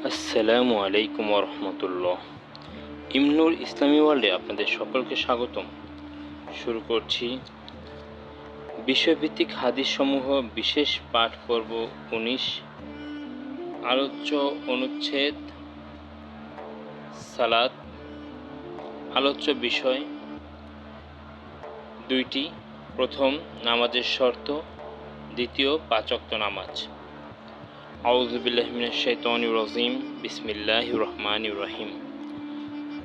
আসসালামু আলাইকুম রহমতুল্লাহ। ইমনুর ইসলামী ওয়ার্ল্ডে আপনাদের সকলকে স্বাগতম। শুরু করছি বিষয়ভিত্তিক হাদিস সমূহ বিশেষ পাঠ পর্ব 19, আলোচ্য অনুচ্ছেদ সালাত। আলোচ্য বিষয় দুইটি। প্রথম, নামাজের শর্ত। দ্বিতীয়, 5 ওয়াক্ত নামাজ। আউযু বিল্লাহি মিনাশ শাইতানির রাজিম। বিসমিল্লাহির রহমানির রহিম।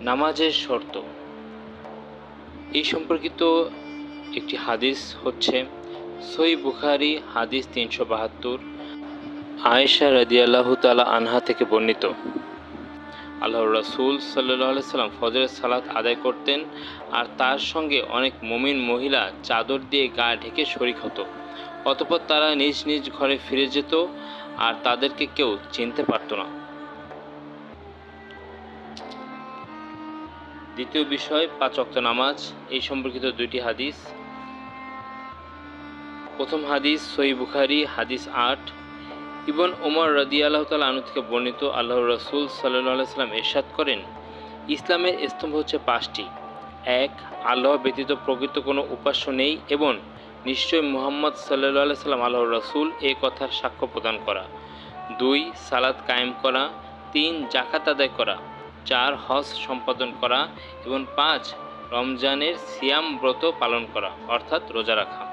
নামাজের শর্ত এই সম্পর্কিত একটি হাদিস হচ্ছে সহিহ বুখারী হাদিস 372, আয়েশা রাদিয়াল্লাহু তাআলা আনহা থেকে বর্ণিত। আল্লাহর রাসূল সাল্লাল্লাহু আলাইহি সাল্লাম ফজরের সালাত আদায় করতেন আর তার সঙ্গে অনেক মুমিন মহিলা চাদর দিয়ে গা ঢেকে শরীক হতো। অতঃপর তারা নিজ নিজ ঘরে ফিরে যেত আর তাদেরকে কেউ চিনতে পারত না। দ্বিতীয় বিষয় 5 ওয়াক্ত নামাজ। এই সম্পর্কিত দুইটি হাদিস। প্রথম হাদিস সহিহ বুখারী হাদিস 8, ইবন ওমর রাদিয়াল্লাহু তাআলা আনহু থেকে বর্ণিত। আল্লাহর রাসূল সাল্লাল্লাহু আলাইহি সাল্লাম ইরশাদ করেন, ইসলামের স্তম্ভ হচ্ছে 5টি। 1, আল্লাহ ব্যতীত প্রকৃত কোনো উপাস্য নেই এবং নিশ্চয় মুহাম্মদ সাল্লাল্লাহু আলাইহি সাল্লাম আল্লাহর রাসূল এই কথার সাক্ষ্য প্রদান করা। 2, সালাত কায়েম করা। 3, যাকাত আদায় করা। 4, হজ সম্পাদন করা এবং 5, রমজানের সিয়াম ব্রত পালন করা অর্থাৎ রোজা রাখা।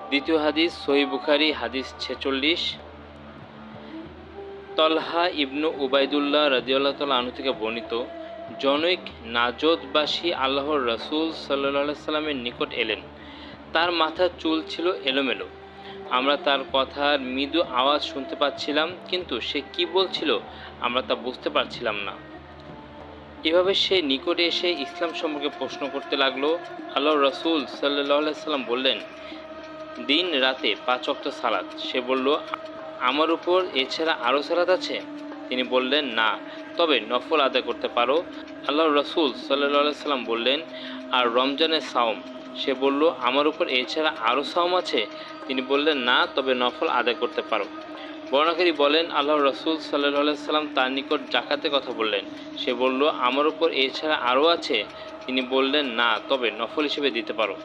দ্বিতীয় হাদিস সহিহ বুখারী হাদিস 46, তলহা ইবনু উবাইদুল্লাহ রাদিয়াল্লাহু তাআলা আনহু থেকে বর্ণিত। জনৈক নাজদবাসী আল্লাহর রাসূল সাল্লাল্লাহু আলাইহি সাল্লামের নিকট এলেন। তার মাথার চুল ছিল এলোমেলো। আমরা তার কথার মৃদু আওয়াজ শুনতে পাচ্ছিলাম, কিন্তু সে কি বলছিল আমরা তা বুঝতে পারছিলাম না। এভাবে সে নিকটে এসে ইসলাম সম্পর্কে প্রশ্ন করতে লাগলো। আল্লাহর রাসূল সাল্লাল্লাহু আলাইহি সাল্লাম বললেন, দিন রাতে 5 ওয়াক্ত সালাত। সে বলল, আমার উপর এছাড়া আরও সালাত আছে? তিনি বললেন, না, তবে নফল আদায় করতে পারো। আল্লাহর রাসূল সাল্লাল্লাহু আলাইহি সাল্লাম বললেন, আর রমজানের সাওম? সে বলল, আমার উপর এছাড়া আরও সাওম আছে? তিনি বললেন, না, তবে নফল আদায় করতে পারো। বর্ণনাকারী বলেন, আল্লাহর রাসূল সাল্লাল্লাহু আলাইহি সাল্লাম তার নিকট যাকাতের কথা বললেন। সে বলল, আমার উপর এছাড়া আরও আছে? তিনি বললেন, না, তবে নফল হিসেবে দিতে পারো।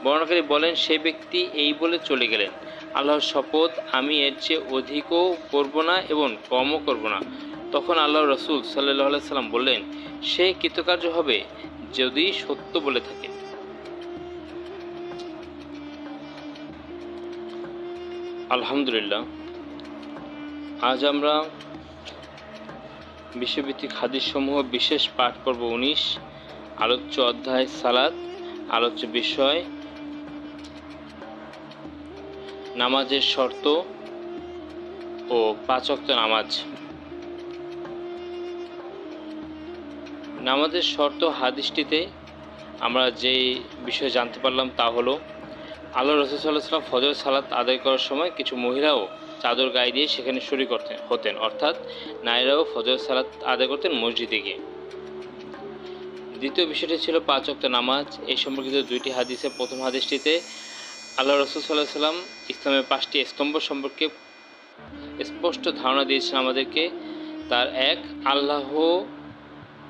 বর্ণনাকারী বলেন, সেই ব্যক্তি এই বলে চলে গেলেন, আল্লাহর শপথ, আমি এর চেয়ে অধিকও করব না এবং কমও করব না। তখন আল্লাহর রাসূল সাল্লাল্লাহু আলাইহি সাল্লাম বললেন, সে কৃতকার্য হবে যদি সত্য বলে থাকে। আলহামদুলিল্লাহ, আজ আমরা বিষয়ভিত্তিক হাদিসসমূহ বিশেষ পাঠ পর্ব 19, আলোচ্য অধ্যায় সালাত। আলোচ্য বিষয় নামাজের শর্ত ও 5 ওয়াক্ত নামাজ। নামাজের শর্ত হাদিসটিতে আমরা যে বিষয় জানতে পারলাম তা হলো, আল্লাহ রাসূল সাল্লাল্লাহু আলাইহি ওয়াসাল্লাম ফজর সালাত আদায় করার সময় কিছু মহিলাও চাদর গায়ে দিয়ে সেখানে শরীক হতেন, অর্থাৎ নারীরাও ফজর সালাত আদায় করতেন মসজিদে গিয়ে। দ্বিতীয় বিষয়টি ছিল 5 ওয়াক্ত নামাজ। এই সম্পর্কিত দুইটি হাদিসে প্রথম হাদিসটিতে আল্লাহ রাসূল সাল্লাল্লাহু আলাইহি ওয়াসাল্লাম ইসলামের 5টি স্তম্ভ সম্পর্কে স্পষ্ট ধারণা দিয়েছেন আমাদেরকে। তার 1, আল্লাহ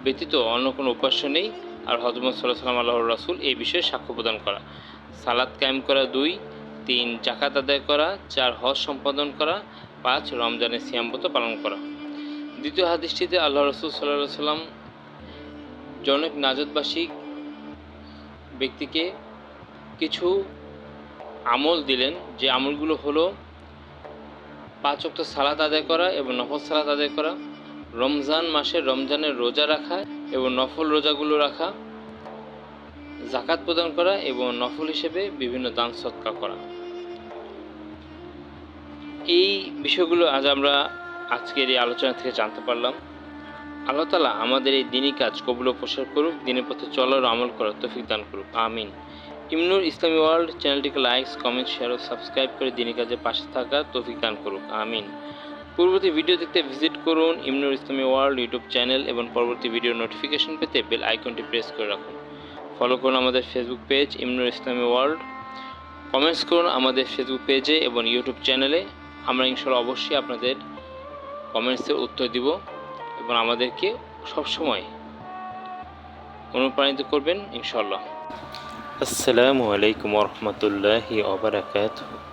ব্যতীত অন্য কোনো উপাস্য নেই, আর হযরত মুহাম্মদ সাল্লাল্লাহু আলাইহি ওয়াসাল্লাম আল্লাহর রাসূল এই বিষয়ে সাক্ষ্য প্রদান করা। সালাত কায়েম করা 2, 3, যাকাত আদায় করা, 4, হজ সম্পাদন করা, 5, রমজানের সিয়াম ব্রত পালন করা। দ্বিতীয় হাদিসটিতে আল্লাহ রাসূল সাল্লাল্লাহু আলাইহি ওয়াসাল্লাম জনৈক নাজদবাসী ব্যক্তিকে কিছু আমল দিলেন, যে আমলগুলো হলো 5 ওয়াক্ত সালাত আদায় করা এবং নফল সালাত আদায় করা, রমজান মাসে রমজানের রোজা রাখা এবং নফল রোজাগুলো রাখা, যাকাত প্রদান করা এবং নফল হিসেবে বিভিন্ন দান সদকা করা। এই বিষয়গুলো আজ আমরা আজকের এই আলোচনা থেকে জানতে পারলাম। আল্লাহ তাআলা আমাদের এই দ্বীনি কাজ কবুল ও প্রসার করুক, দ্বীনের পথে চলার আমল করার তৌফিক দান করুক, আমিন। ইমনুর ইসলামী ওয়ার্ল্ড চ্যানেলটিকে লাইক, কমেন্ট, শেয়ার ও সাবস্ক্রাইব করে দ্বীনি কাজের পাশে থাকার তৌফিক দান করুক, আমিন। পূর্ববর্তী ভিডিও দেখতে ভিজিট করুন ইমনুর ইসলামী ওয়ার্ল্ড ইউটিউব চ্যানেল এবং পরবর্তী ভিডিও নোটিফিকেশন পেতে বেল আইকনটি প্রেস করে রাখুন। ফলো করুন আমাদের ফেসবুক পেজ ইমনুর ইসলামী ওয়ার্ল্ড। কমেন্টস করুন আমাদের ফেসবুক পেজে এবং ইউটিউব চ্যানেলে। আমরা ইনশাআল্লাহ অবশ্যই আপনাদের কমেন্টসের উত্তর দিব এবং আমাদেরকে সবসময় অনুপ্রাণিত করবেন ইনশাআল্লাহ। আসসালামু আলাইকুম ওয়া রাহমাতুল্লাহি ওয়া বারাকাতুহু।